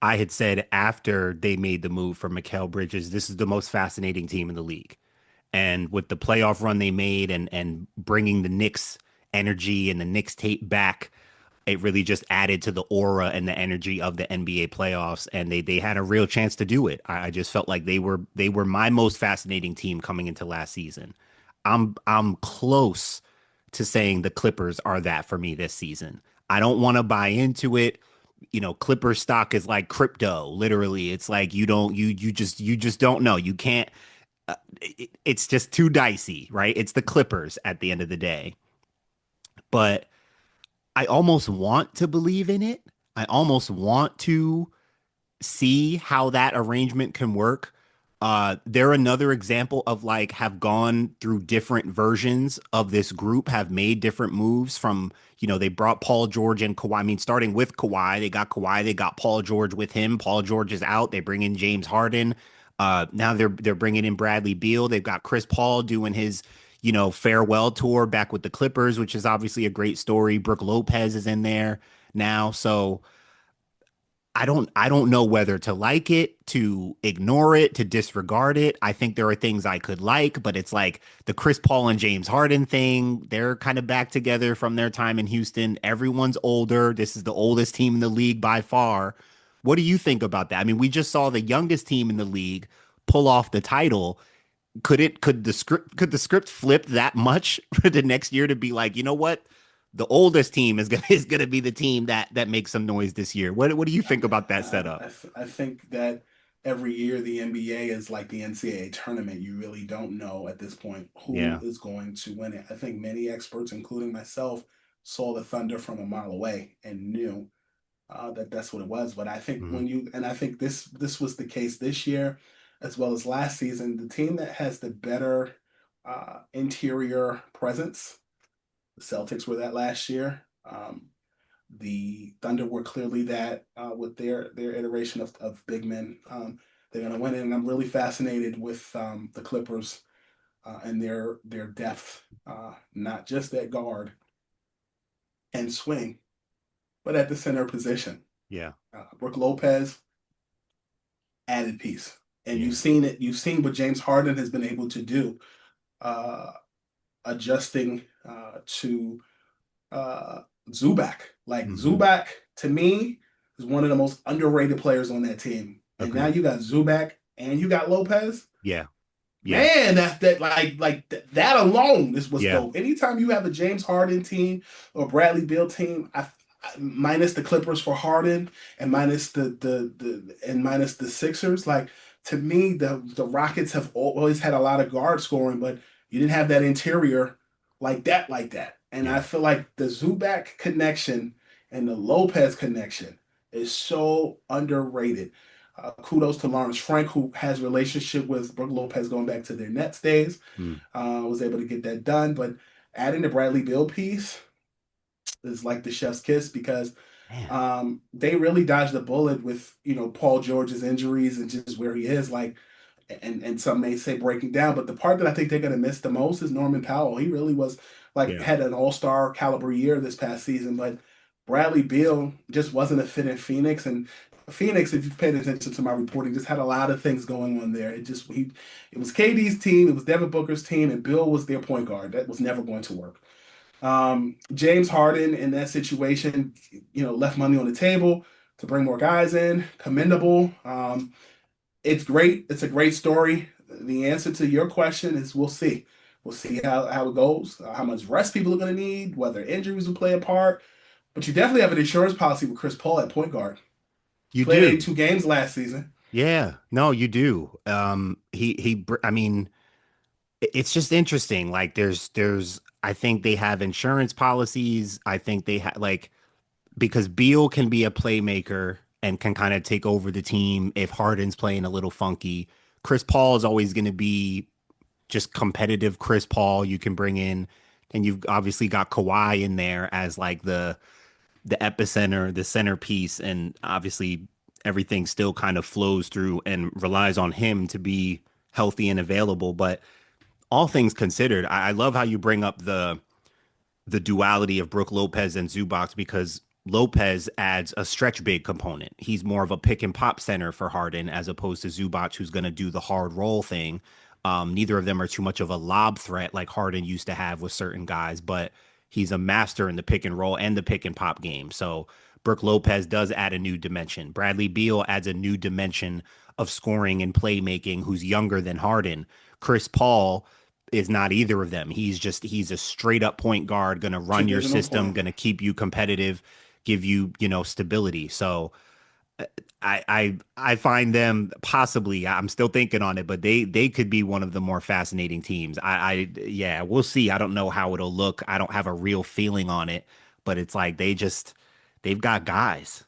I had said after they made the move for Mikal Bridges, this is the most fascinating team in the league. And with the playoff run they made and bringing the Knicks energy and the Knicks tape back, it really just added to the aura and the energy of the NBA playoffs. And they had a real chance to do it. I just felt like they were my most fascinating team coming into last season. I'm close to saying the Clippers are that for me this season. I don't want to buy into it. Clippers stock is like crypto. Literally, it's like you just don't know. You can't. It's just too dicey, right? It's the Clippers at the end of the day. But I almost want to believe in it. I almost want to see how that arrangement can work. They're another example of like have gone through different versions of this group, have made different moves from, they brought Paul George and Kawhi. I mean, starting with Kawhi, they got Paul George with him. Paul George is out. They bring in James Harden. Now they're bringing in Bradley Beal. They've got Chris Paul doing his, farewell tour back with the Clippers, which is obviously a great story. Brook Lopez is in there now. So I don't know whether to like it, to ignore it, to disregard it. I think there are things I could like, but it's like the Chris Paul and James Harden thing. They're kind of back together from their time in Houston. Everyone's older. This is the oldest team in the league by far. What do you think about that? I mean, we just saw the youngest team in the league pull off the title. Could the script flip that much for the next year to be like, you know what? The oldest team is gonna be the team that makes some noise this year. What do you think about that setup? I think that every year the NBA is like the NCAA tournament. You really don't know at this point who Yeah. is going to win it. I think many experts, including myself, saw the Thunder from a mile away and knew that that's what it was. But I think Hmm. when you and I think this was the case this year as well as last season. The team that has the better interior presence, the Celtics were that last year. The Thunder were clearly that with their iteration of big men. They're going to win it, and I'm really fascinated with the Clippers and their depth, not just at guard and swing, but at the center position. Yeah. Brook Lopez, added piece, and Yeah. you've seen it. You've seen what James Harden has been able to do, uh, adjusting to uh, Zubac. Like Hmm. Zubac, to me, is one of the most underrated players on that team. And now Agreed. you got Zubac and you got Lopez. Yeah. Yeah. Man, that that alone is what's Yeah. dope. Anytime you have a James Harden team or Bradley Beal team, minus the Clippers for Harden and minus the Sixers, like to me the Rockets have always had a lot of guard scoring, but you didn't have that interior like that. And I Yeah. feel like the Zubac connection and the Lopez connection is so underrated. Kudos to Lawrence Frank, who has relationship with Brook Lopez going back to their Nets days. Mm. Was able to get that done. But adding the Bradley Beal piece is like the chef's kiss because Man. they really dodged the bullet with Paul George's injuries and just where he is. Like, and some may say breaking down, but the part that I think they're going to miss the most is Norman Powell. He really was like Yeah. had an all-star caliber year this past season, but Bradley Beal just wasn't a fit in Phoenix. And Phoenix, if you've paid attention to my reporting, just had a lot of things going on there. It was KD's team, it was Devin Booker's team, and Bill was their point guard. That was never going to work. James Harden in that situation, left money on the table to bring more guys in. Commendable. It's great. It's a great story. The answer to your question is we'll see. We'll see how it goes, how much rest people are going to need, whether injuries will play a part. But you definitely have an insurance policy with Chris Paul at point guard. You Played do. 82 games last season. Yeah. No, you do. I mean, it's just interesting. Like I think they have insurance policies. I think they have like because Beal can be a playmaker and can kind of take over the team if Harden's playing a little funky. Chris Paul is always going to be just competitive Chris Paul you can bring in. And you've obviously got Kawhi in there as like the epicenter, the centerpiece, and obviously everything still kind of flows through and relies on him to be healthy and available. But all things considered, I love how you bring up the duality of Brook Lopez and Zubac because Lopez adds a stretch big component. He's more of a pick and pop center for Harden as opposed to Zubac, who's going to do the hard roll thing. Neither of them are too much of a lob threat like Harden used to have with certain guys, but he's a master in the pick and roll and the pick and pop game. So Brook Lopez does add a new dimension. Bradley Beal adds a new dimension of scoring and playmaking, who's younger than Harden. Chris Paul is not either of them. He's a straight up point guard, going to run your Traditional system, point. going to keep you competitive, give you, stability. So I find them possibly. I'm still thinking on it, but they could be one of the more fascinating teams. Yeah, we'll see. I don't know how it'll look. I don't have a real feeling on it, but it's like they've got guys.